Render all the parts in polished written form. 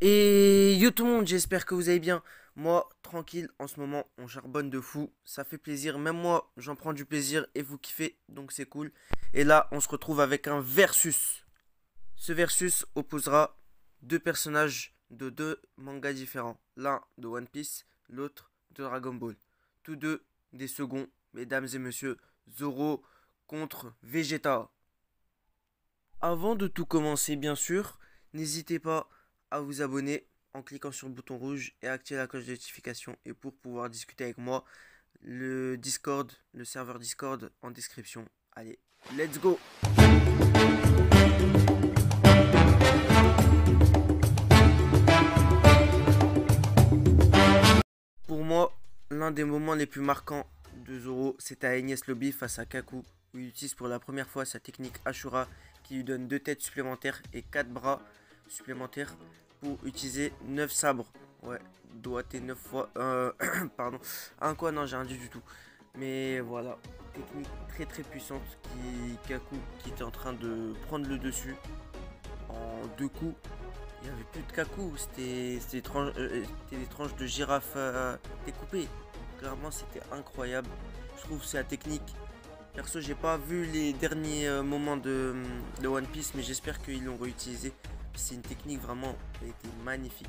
Et yo tout le monde, j'espère que vous allez bien. Moi, tranquille, en ce moment, on charbonne de fou. Ça fait plaisir, même moi, j'en prends du plaisir et vous kiffez, donc c'est cool. Et là, on se retrouve avec un versus. Ce versus opposera deux personnages de deux mangas différents. L'un de One Piece, l'autre de Dragon Ball. Tous deux des seconds, mesdames et messieurs, Zoro contre Vegeta. Avant de tout commencer, bien sûr, n'hésitez pas à vous abonner en cliquant sur le bouton rouge et à activer la cloche de notification. Et pour pouvoir discuter avec moi, le Discord, le serveur Discord en description. Allez, let's go! Pour moi, l'un des moments les plus marquants de Zoro, c'est à Enies Lobby face à Kaku, où il utilise pour la première fois sa technique Ashura, qui lui donne 2 têtes supplémentaires et 4 bras supplémentaires pour utiliser 9 sabres. Ouais, doigté 9 fois. Pardon. Un quoi? Non, j'ai rien dit du tout. Mais voilà, technique très puissante Kaku qui était en train de prendre le dessus en 2 coups. Il n'y avait plus de Kaku, c'était des tranches de girafe découpées. Clairement, c'était incroyable. Je trouve c'est la technique. Perso, j'ai pas vu les derniers moments de One Piece, mais j'espère qu'ils l'ont réutilisé. C'est une technique vraiment, elle était magnifique.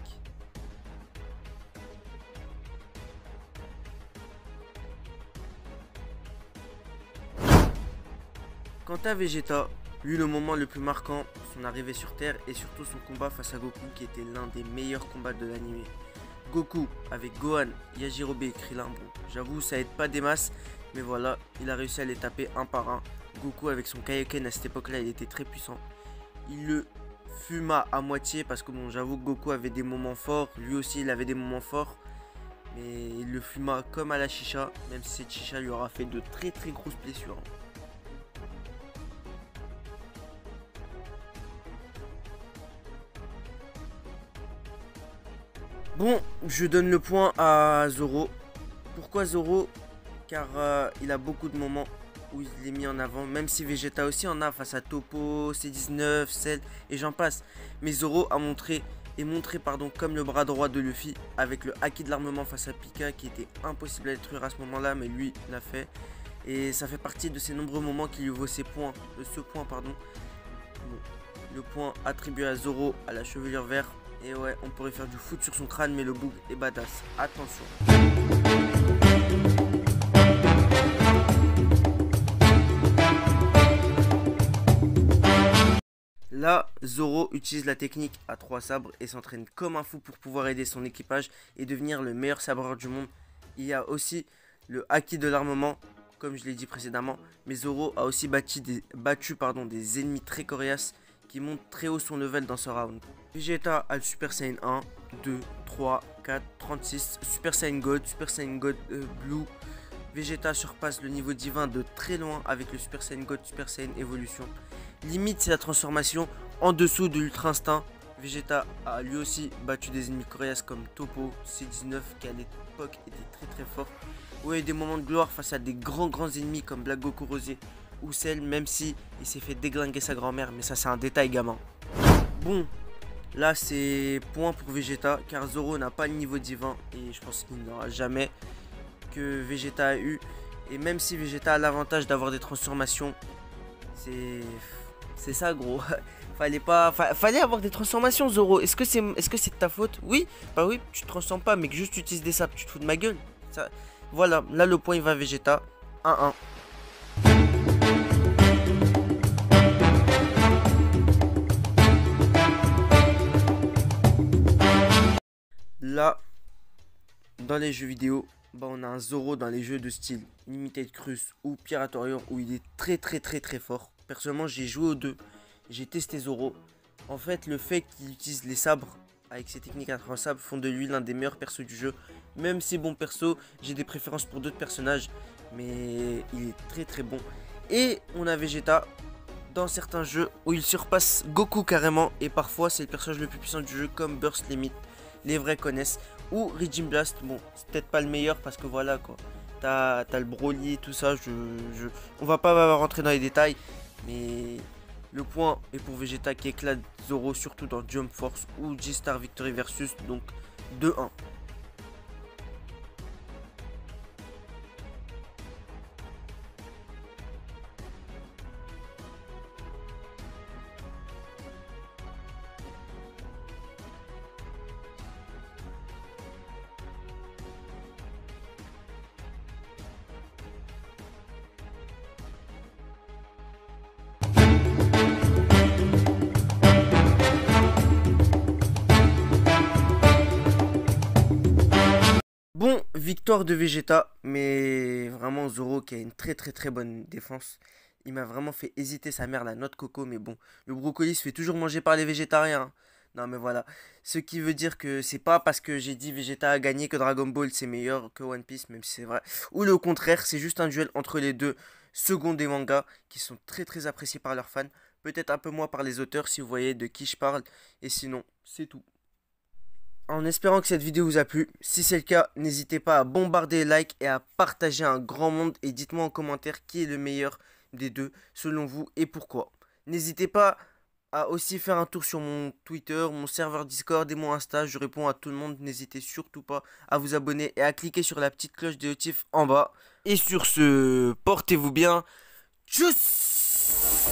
Quant à Vegeta, lui le moment le plus marquant, son arrivée sur Terre et surtout son combat face à Goku qui était l'un des meilleurs combats de l'anime. Goku avec Gohan, Yajirobe et Krillin, bon, j'avoue ça aide pas des masses, mais voilà, il a réussi à les taper un par un. Goku avec son Kaioken à cette époque là, il était très puissant. Il le fuma à moitié parce que bon, j'avoue que Goku avait des moments forts, lui aussi il avait des moments forts. Mais il le fuma comme à la chicha, même si cette chicha lui aura fait de très grosses blessures. Bon, je donne le point à Zoro. Pourquoi Zoro? Car il a beaucoup de moments où il est mis en avant, même si Vegeta aussi en a face à Toppo, C19, Cell et j'en passe. Mais Zoro a montré comme le bras droit de Luffy avec le haki de l'armement face à Pika qui était impossible à détruire à ce moment-là, mais lui l'a fait. Et ça fait partie de ces nombreux moments qui lui vaut ce point. Bon, le point attribué à Zoro à la chevelure verte. Et ouais, on pourrait faire du foot sur son crâne, mais le bug est badass. Attention. Là, Zoro utilise la technique à 3 sabres et s'entraîne comme un fou pour pouvoir aider son équipage et devenir le meilleur sabreur du monde. Il y a aussi le haki de l'armement, comme je l'ai dit précédemment, mais Zoro a aussi battu des ennemis très coriaces qui montent très haut son level dans ce round. Vegeta a le Super Saiyan 1, 2, 3, 4, 36, Super Saiyan God Blue. Vegeta surpasse le niveau divin de très loin avec le Super Saiyan God, Super Saiyan Evolution. Limite, c'est la transformation en dessous de l'Ultra Instinct. Vegeta a lui aussi battu des ennemis coriaces comme Toppo, C19 qui à l'époque était très fort. Où il y a eu des moments de gloire face à des grands ennemis comme Black Goku Rosé ou Cell, même si il s'est fait déglinguer sa grand-mère, mais ça c'est un détail gamin. Bon, là c'est point pour Vegeta car Zoro n'a pas le niveau divin et je pense qu'il n'aura jamais que Vegeta a eu. Et même si Vegeta a l'avantage d'avoir des transformations, c'est ça gros. Fallait avoir des transformations Zoro. Est-ce que c'est de ta faute? Oui, bah oui, tu te transformes pas mais que juste tu utilises des sables, tu te fous de ma gueule. Ça, voilà, là le point il va à Vegeta. 1-1. Là, dans les jeux vidéo, bah on a un Zoro dans les jeux de style Limited Cruise ou Pirate Warrior où il est très fort. Personnellement, j'ai joué aux deux. J'ai testé Zoro. En fait, le fait qu'il utilise les sabres avec ses techniques à 3 sabres font de lui l'un des meilleurs persos du jeu. Même si bon perso, j'ai des préférences pour d'autres personnages, mais il est très bon. Et on a Vegeta dans certains jeux où il surpasse Goku carrément et parfois c'est le personnage le plus puissant du jeu comme Burst Limit. Les vrais connaissent. Ou Raging Blast, bon, c'est peut-être pas le meilleur parce que voilà quoi. T'as le Broly, tout ça, on va pas rentrer dans les détails. Mais Le point est pour Vegeta qui éclate Zoro surtout dans Jump Force ou G-Star Victory Versus, donc 2-1. Bon, victoire de Vegeta, mais vraiment Zoro qui a une très bonne défense. Il m'a vraiment fait hésiter sa mère, la noix de coco, mais bon, le brocoli se fait toujours manger par les végétariens, hein. Non mais voilà, ce qui veut dire que c'est pas parce que j'ai dit Vegeta a gagné que Dragon Ball c'est meilleur que One Piece, même si c'est vrai. Ou le contraire, c'est juste un duel entre les deux seconds des mangas qui sont très appréciés par leurs fans. Peut-être un peu moins par les auteurs si vous voyez de qui je parle, et sinon, c'est tout. En espérant que cette vidéo vous a plu, si c'est le cas, n'hésitez pas à bombarder les likes et à partager un grand monde et dites-moi en commentaire qui est le meilleur des deux selon vous et pourquoi. N'hésitez pas à aussi faire un tour sur mon Twitter, mon serveur Discord et mon Insta, je réponds à tout le monde, n'hésitez surtout pas à vous abonner et à cliquer sur la petite cloche de notif en bas. Et sur ce, portez-vous bien, tchuss!